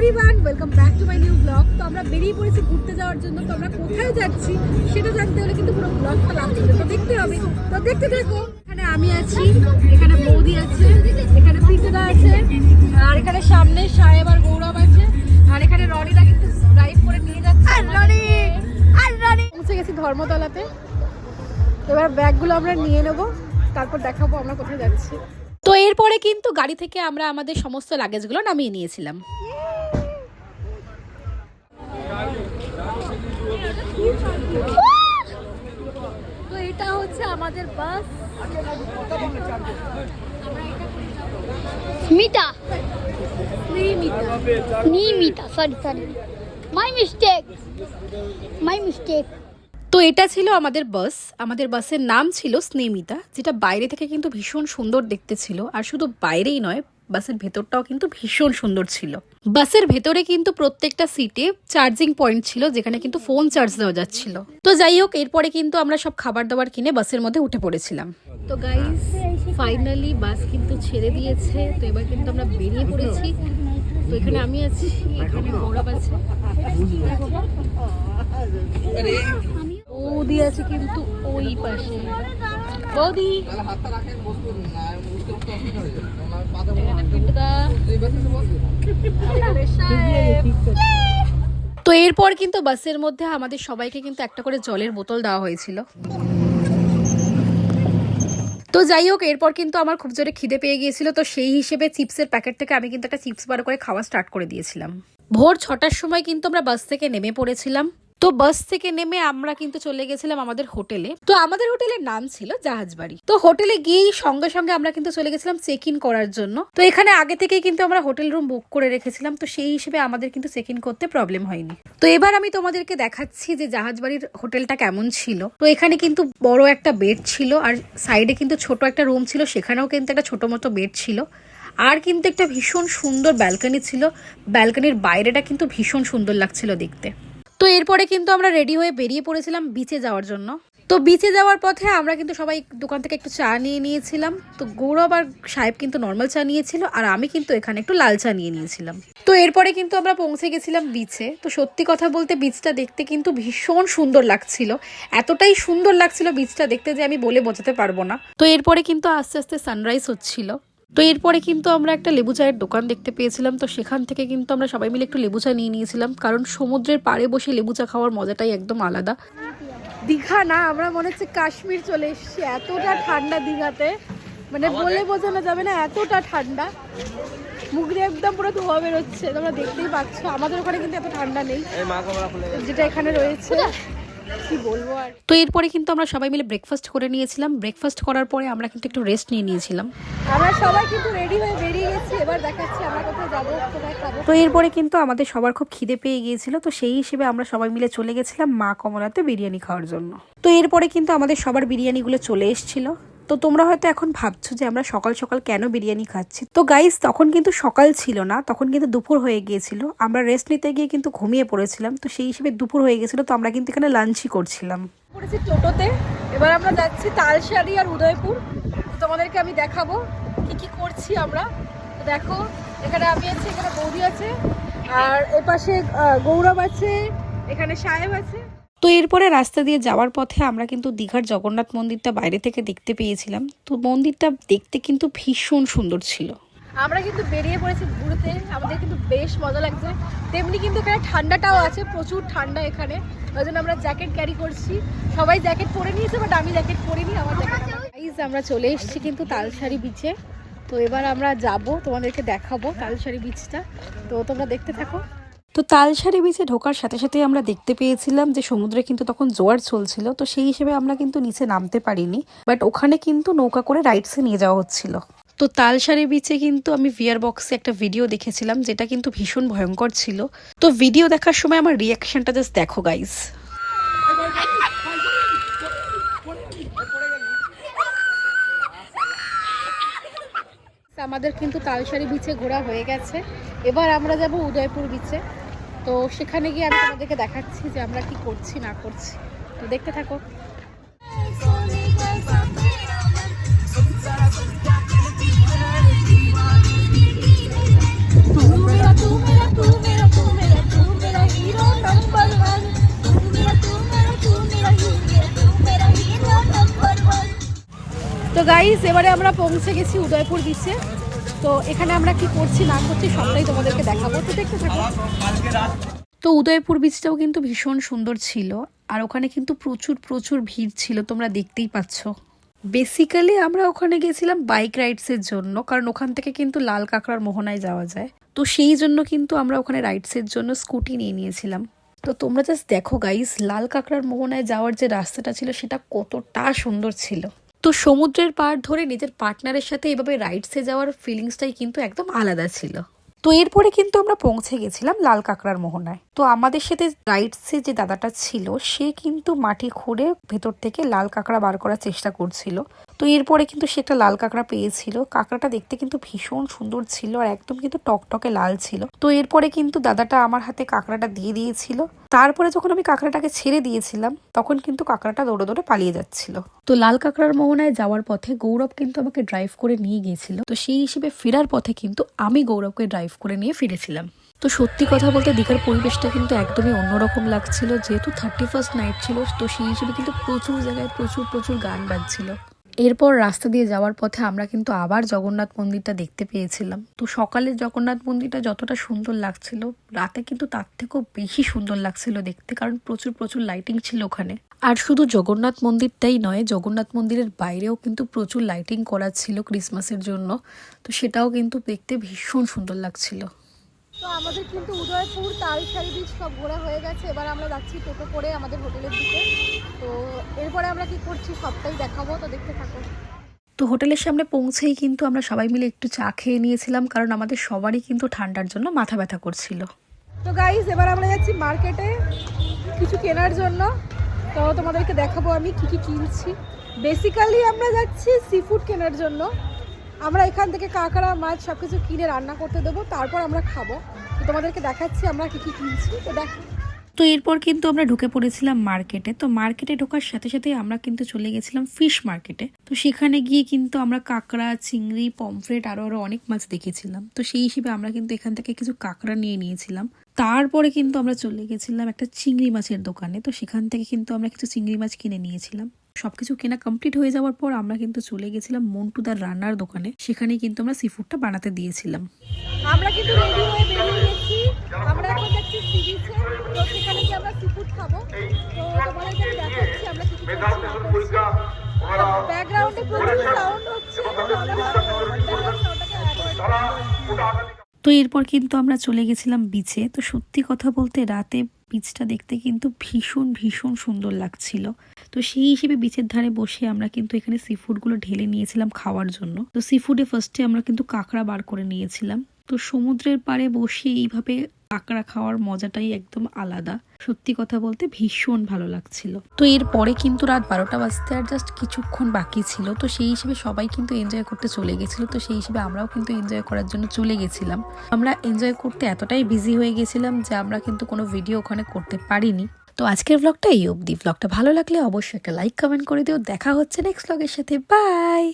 Everyone, welcome back to my new blog. তো আমরা বেরিয়ে পড়েছি ঘুরতে যাওয়ার জন্য। তো আমরা কোথায় যাচ্ছি সেটা জানতে হলে কিন্তু পুরো ব্লগটা লাস্ট পর্যন্ত দেখতে হবে। তো দেখতে থাকো। এখানে আমি আছি, এখানে বৌদি আছে, এখানে পিতুদা আছে, আর এখানে সামনে সাহেব আর গৌরব আছে, আর এখানে রনিদা কিন্তু ড্রাইভ করে নিয়ে যাচ্ছে। পৌঁছে গেছি ধর্মতলাতে। এবার ব্যাগগুলো আমরা নিয়ে নেবো, তারপর দেখাবো আমরা কোথায় যাচ্ছি। তো এরপরে কিন্তু গাড়ি থেকে আমরা আমাদের সমস্ত লাগেজগুলো নামিয়ে নিয়েছিলাম। তো এটা হচ্ছে আমাদের বাস। Mita Nimita sorry my mistake. তো এটা ছিল আমাদের বাস। আমাদের বাসের নাম ছিল স্নেমিতা, যেটা বাইরে থেকে কিন্তু ভীষণ সুন্দর দেখতে ছিল। আর শুধু বাইরেই নয়, বাসের ভেতরটাও কিন্তু ভীষণ সুন্দর ছিল। বাসের ভেতরে কিন্তু প্রত্যেকটা সিটে চার্জিং পয়েন্ট ছিল, যেখানে কিন্তু ফোন চার্জ দেওয়া যাচ্ছিল। তো যাই হোক, এরপরে কিন্তু আমরা সব খাবার দাবার কিনে বাসের মধ্যে উঠে পড়েছিলাম। তো গাইস, ফাইনালি বাস কিন্তু ছেড়ে দিয়েছে। তো এবার কিন্তু আমরা বেরিয়ে পড়েছি। তো এখানে আমি আছি, এখানে গৌরব আছে, বৌদি আছে কিন্তু ওই পাশে। বৌদি, তো এরপর কিন্তু বাসের মধ্যে আমাদের সবাইকে কিন্তু একটা করে জলের বোতল দেওয়া হয়েছিল। তো যাই হোক, এরপর কিন্তু আমার খুব জোরে খিদে পেয়ে গিয়েছিল। তো সেই হিসেবে চিপসের প্যাকেট থেকে আমি কিন্তু একটা চিপস বার করে খাওয়া স্টার্ট করে দিয়েছিলাম। ভোর 6টার সময় কিন্তু আমরা বাস থেকে নেমে পড়েছিলাম। তো বাস থেকে নেমে আমরা কিন্তু চলে গেছিলাম আমাদের হোটেলে। তো আমাদের হোটেলের নাম ছিল জাহাজবাড়ি। তো হোটেলে গিয়েই সঙ্গে সঙ্গে আমরা কিন্তু চলে গেছিলাম চেক ইন করার জন্য। তো এখানে আগে থেকেই কিন্তু আমরা হোটেল রুম বুক করে রেখেছিলাম। তো সেই হিসেবে আমাদের কিন্তু চেক ইন করতে প্রবলেম হয়নি। তো এবার আমি তোমাদেরকে দেখাচ্ছি যে জাহাজবাড়ির হোটেলটা কেমন ছিল। তো এখানে কিন্তু বড় একটা বেড ছিল, আর সাইডে কিন্তু ছোট একটা রুম ছিল, সেখানেও কিন্তু একটা ছোট মতো বেড ছিল। আর কিন্তু একটা ভীষণ সুন্দর ব্যালকনি ছিল। ব্যালকনির বাইরেটা কিন্তু ভীষণ সুন্দর লাগছিল দেখতে। তো এরপরে কিন্তু আমরা রেডি হয়ে বেরিয়ে পড়েছিলাম বিচে যাওয়ার জন্য। তো বিচে যাওয়ার পথে আমরা কিন্তু সবাই দোকান থেকে একটু চা নিয়ে নিয়েছিলাম। তো গৌরব আর সাহেব কিন্তু নর্মাল চা নিয়েছিল, আর আমি কিন্তু এখানে একটু লাল চা নিয়ে নিয়েছিলাম। তো এরপরে কিন্তু আমরা পৌঁছে গেছিলাম বিচে। তো সত্যি কথা বলতে বিচটা দেখতে কিন্তু ভীষণ সুন্দর লাগছিল। এতটাই সুন্দর লাগছিল বিচটা দেখতে যে আমি বলে বোঝাতে পারবো না। তো এরপরে কিন্তু আস্তে আস্তে সানরাইজ হচ্ছিল। তো এরপরে কিন্তু আমরা একটা লেবু চায়ের দোকান দেখতে পেয়েছিলাম। তো সেখান থেকে কিন্তু আমরা সবাই মিলে একটু লেবু চা নিয়ে নিয়েছিলাম, কারণ সমুদ্রের পাড়ে বসে লেবু চা খাওয়ার মজাটাই একদম আলাদা। দীঘা না, আমরা মনে হচ্ছে কাশ্মীর চলে এসেছি। এতটা ঠান্ডা দীঘাতে, মানে বলে বোঝানো যাবে না, এতটা ঠান্ডা। মুখ দিয়ে একদম পুরো ধোয়া বেরোচ্ছে, তোমরা দেখতেই পাচ্ছ। আমাদের ওখানে কিন্তু এত ঠান্ডা নেই যেটা এখানে রয়েছে, কি বলবো আর। তো এরপরে কিন্তু আমরা সবাই মিলে ব্রেকফাস্ট করে নিয়েছিলাম। ব্রেকফাস্ট করার পরে আমরা কিন্তু একটু রেস্ট নিয়ে নিয়েছিলাম। আমরা সবাই কিন্তু রেডি হয়ে বেরিয়ে গেছি। এবার দেখাচ্ছি আমরা কোথায় যাবো, কোথায় খাবো। তো এরপরে কিন্তু আমাদের সবার খুব খিদে পেয়ে গিয়েছিল। তো সেই হিসেবে আমরা সবাই মিলে চলে গেছিলাম মা কমলাতে বিরিয়ানি খাওয়ার জন্য। তো এরপরে কিন্তু আমাদের সবার বিরিয়ানিগুলো চলে এসেছিল। তো তোমরা হয়তো এখন ভাবছো যে আমরা সকাল সকাল কেন বিরিয়ানি খাচ্ছি। তো গাইস, তখন কিন্তু সকাল ছিল না, তখন কিন্তু দুপুর হয়ে গিয়েছিল। আমরা রেস্ট নিতে গিয়ে কিন্তু ঘুমিয়ে পড়েছিলাম। তো সেই হিসেবে দুপুর হয়ে গেছিল। তো আমরা কিন্তু এখানে লাঞ্চই করছিলাম। পড়েছি টোটোতে। এবার আমরা যাচ্ছি তালসারি আর উদয়পুর। তোমাদেরকে আমি দেখাবো কি কি করছি আমরা। তো দেখো, এখানে আমি আছি, এখানে বৌদি আছে, আর এপাশে গৌরব আছে, এখানে সাহেব আছে। তো এরপরে রাস্তা দিয়ে যাওয়ার পথে আমরা কিন্তু দীঘার জগন্নাথ মন্দিরটা বাইরে থেকে দেখতে পেয়েছিলাম। তো মন্দিরটা দেখতে কিন্তু ভীষণ সুন্দর ছিল। আমরা কিন্তু বেরিয়ে পড়েছি ঘুরতে, আমাদের কিন্তু বেশ মজা লাগছে। তেমনি কিন্তু এখানে ঠান্ডাটাও আছে, প্রচুর ঠান্ডা এখানে, ওই জন্য আমরা জ্যাকেট ক্যারি করছি। সবাই জ্যাকেট পরে নিয়েছে, বাট আমি জ্যাকেট পরিনি, আমার জ্যাকেট। আমরা চলে এসেছি কিন্তু তালসারি বিচে। তো এবার আমরা যাব, তোমাদেরকে দেখাবো তালসারি বিচটা। তো তোমরা দেখতে থাকো। তো তালসারি বিচে ঢোকার সাথে সাথে আমরা দেখতে পেয়েছিলাম যে সমুদ্রে কিন্তু তখন জোয়ার চলছিল। তো সেই হিসেবে আমরা কিন্তু নিচে নামতে পারিনি, বাট ওখানে কিন্তু নৌকা করে রাইডসে নিয়ে যাওয়া হচ্ছিল। তো তালসারি বিচে কিন্তু আমি ভিআর বক্সে একটা ভিডিও দেখেছিলাম, যেটা কিন্তু ভীষণ ভয়ঙ্কর ছিল। তো ভিডিও দেখার সময় আমার রিয়াকশনটা জাস্ট দেখো গাইস। আমাদের কিন্তু তালসারি বিচে ঘোরা হয়ে গেছে। এবার আমরা যাব উদয়পুর বিচে। তো সেখানে গিয়ে আমি তোমাদেরকে দেখাচ্ছি যে আমরা কি করছি না করছি। তো দেখতে থাকো। तू मेरा গাইস এবারে আমরা পৌঁছে গেছি উদয়পুর বিচে। তো এখানে আমরা কি করছি না করছি সবটাই তোমাদেরকে দেখাবো, তো দেখতে থাকো। তো উদয়পুর বিচটাও কিন্তু ভীষণ সুন্দর ছিল, আর ওখানে কিন্তু প্রচুর প্রচুর ভিড় ছিল, তোমরা দেখতেই পাচ্ছ। বেসিক্যালি আমরা ওখানে গেছিলাম বাইক রাইডসের জন্য, কারণ ওখান থেকে কিন্তু লাল কাঁকড়ার মোহনায় যাওয়া যায়। তো সেই জন্য কিন্তু আমরা ওখানে রাইডসের জন্য স্কুটি নিয়ে নিয়েছিলাম। তো তোমরা জাস্ট দেখো গাইস, লাল কাঁকড়ার মোহনায় যাওয়ার যে রাস্তাটা ছিল সেটা কতটা সুন্দর ছিল। তো সমুদ্রের পাড় ধরে নিজের পার্টনারের সাথে এভাবে রাইডসে যাওয়ার ফিলিংসটাই কিন্তু একদম আলাদা ছিল। তো এরপরে কিন্তু আমরা পৌঁছে গেছিলাম লাল কাঁকড়ার মোহনায়। তো আমাদের সাথে রাইডসে যে দাদাটা ছিল সে কিন্তু মাটি খুঁড়ে ভেতর থেকে লাল কাঁকড়া বার করার চেষ্টা করছিল। তো এরপরে কিন্তু সে একটা লাল কাঁকড়া পেয়েছিল। কাঁকড়াটা দেখতে কিন্তু ভীষণ সুন্দর ছিল আর একদম কিন্তু টকটকে লাল ছিল। তো এরপরে কিন্তু দাদাটা আমার হাতে কাঁকড়াটা দিয়ে দিয়েছিল। তারপরে যখন আমি কাঁকড়াটাকে ছেড়ে দিয়েছিলাম তখন কিন্তু কাঁকড়াটা দৌড়ে দৌড়ে পালিয়ে যাচ্ছিল। তো লাল কাঁকড়ার মোহনায় যাওয়ার পথে গৌরব কিন্তু আমাকে ড্রাইভ করে নিয়ে গিয়েছিল। তো সেই হিসেবে ফেরার পথে কিন্তু আমি গৌরবকে ড্রাইভ করে নিয়ে ফিরেছিলাম। তো সত্যি কথা বলতে দীঘার পরিবেশটা কিন্তু একদমই অন্যরকম লাগছিল, যেহেতু 31st নাইট ছিল। তো সেই হিসেবে কিন্তু প্রচুর জায়গায় প্রচুর প্রচুর গান বাজছিল। এরপর রাস্তা দিয়ে যাওয়ার পথে আমরা কিন্তু আবার জগন্নাথ মন্দিরটা দেখতে পেয়েছিলাম। তো সকালে জগন্নাথ মন্দিরটা যতটা সুন্দর লাগছিল, রাতে কিন্তু তার থেকেও বেশি সুন্দর লাগছিল দেখতে, কারণ প্রচুর প্রচুর লাইটিং ছিল ওখানে। আর শুধু জগন্নাথ মন্দিরটাই নয়, জগন্নাথ মন্দিরের বাইরেও কিন্তু প্রচুর লাইটিং করা ছিল ক্রিসমাসের জন্য। তো সেটাও কিন্তু দেখতে ভীষণ সুন্দর লাগছিল। তো আমাদের কিন্তু উদয়পুর তালসারি বিচ সব ঘোরা হয়ে গেছে। এবার আমরা যাচ্ছি টোটো করে আমাদের হোটেলের দিকে। তো এরপরে আমরা কি করছি সবটাই দেখাবো, তো দেখতে থাকো। তো হোটেলের সামনে পৌঁছেই কিন্তু আমরা সবাই মিলে একটু চা খেয়ে নিয়েছিলাম, কারণ আমাদের সবারই কিন্তু ঠান্ডার জন্য মাথা ব্যথা করছিল। তো গাইস এবার আমরা যাচ্ছি মার্কেটে কিছু কেনার জন্য। তো তোমাদেরকে দেখাবো আমি কি কি কিনছি। বেসিক্যালি আমরা যাচ্ছি সি ফুড কেনার জন্য। আমরা এখান থেকে কাঁকড়া মাছ সব কিছু কিনে রান্না করতে দেবো, তারপর আমরা খাবো। তো তোমাদেরকে দেখাচ্ছি আমরা কি কি কিনছি, তো দেখো। তো এরপর কিন্তু আমরা ঢুকে পড়েছিলাম মার্কেটে। তো মার্কেটে ঢোকার সাথে সাথে আমরা কিন্তু চলে গেছিলাম ফিশ মার্কেটে। তো সেখানে গিয়ে কিন্তু আমরা কাঁকড়া, চিংড়ি, পমফ্রেট আরো অনেক মাছ দেখেছিলাম। তো সেই হিসেবে আমরা কিন্তু এখান থেকে কিছু কাঁকড়া নিয়ে নিয়েছিলাম। তারপরে কিন্তু আমরা চলে গেছিলাম একটা চিংড়ি মাছের দোকানে। তো সেখান থেকে কিন্তু আমরা কিছু চিংড়ি মাছ কিনে নিয়েছিলাম। সবকিছু কেনা কমপ্লিট হয়ে যাওয়ার পর আমরা কিন্তু চলে গেছিলাম মন্টুদার রান্নার দোকানে। সেখানে কিন্তু আমরা সি ফুডটা বানাতে দিয়েছিলাম। আমরা কিন্তু রেডি হয়ে বেরিয়ে গেছি। আমরা এখন যাচ্ছি সি বিচে। তো সেখানে গিয়ে আমরা সি ফুড খাবো। তো তোমাদেরকে আমি দেখাচ্ছি আমরা কি কি করছি না করছি। ব্যাকগ্রাউন্ডে প্রচুর সাউন্ড হচ্ছে, তো আমরা ব্যাকগ্রাউন্ড সাউন্ডটাকে অ্যাভয়েড করব। তো এরপর কিন্তু আমরা চলে গেছিলাম বিচে। তো সত্যি কথা বলতে রাতে বিচটা দেখতে কিন্তু ভীষণ ভীষণ সুন্দর লাগছিল। তো সেই হিসেবে বিচের ধারে বসে আমরা কিন্তু এখানে সি ফুডগুলো ঢেলে নিয়েছিলাম খাওয়ার জন্য। তো সি ফুডে ফার্স্টে আমরা কিন্তু কাঁকড়া বার করে নিয়েছিলাম। তো সমুদ্রের পাড়ে বসে এইভাবে কাঁকড়া খাওয়ার মজাটাই একদম আলাদা। সত্যি কথা বলতে ভীষণ ভালো লাগছিল। তো এরপরে কিন্তু রাত 12টা বাজতে আর জাস্ট কিছুক্ষণ বাকি ছিল। তো সেই হিসেবে সবাই কিন্তু এনজয় করতে চলে গেছিল। তো সেই হিসেবে আমরাও কিন্তু এনজয় করার জন্য চলে গেছিলাম। আমরা এনজয় করতে এতটাই বিজি হয়ে গেছিলাম যে আমরা কিন্তু কোনো ভিডিও ওখানে করতে পারিনি। তো আজকের ব্লগটা এই অবধি। ব্লগটা ভালো লাগলে অবশ্যই একটা লাইক কমেন্ট করে দিও। দেখা হচ্ছে নেক্সট ব্লগের সাথে। বাই।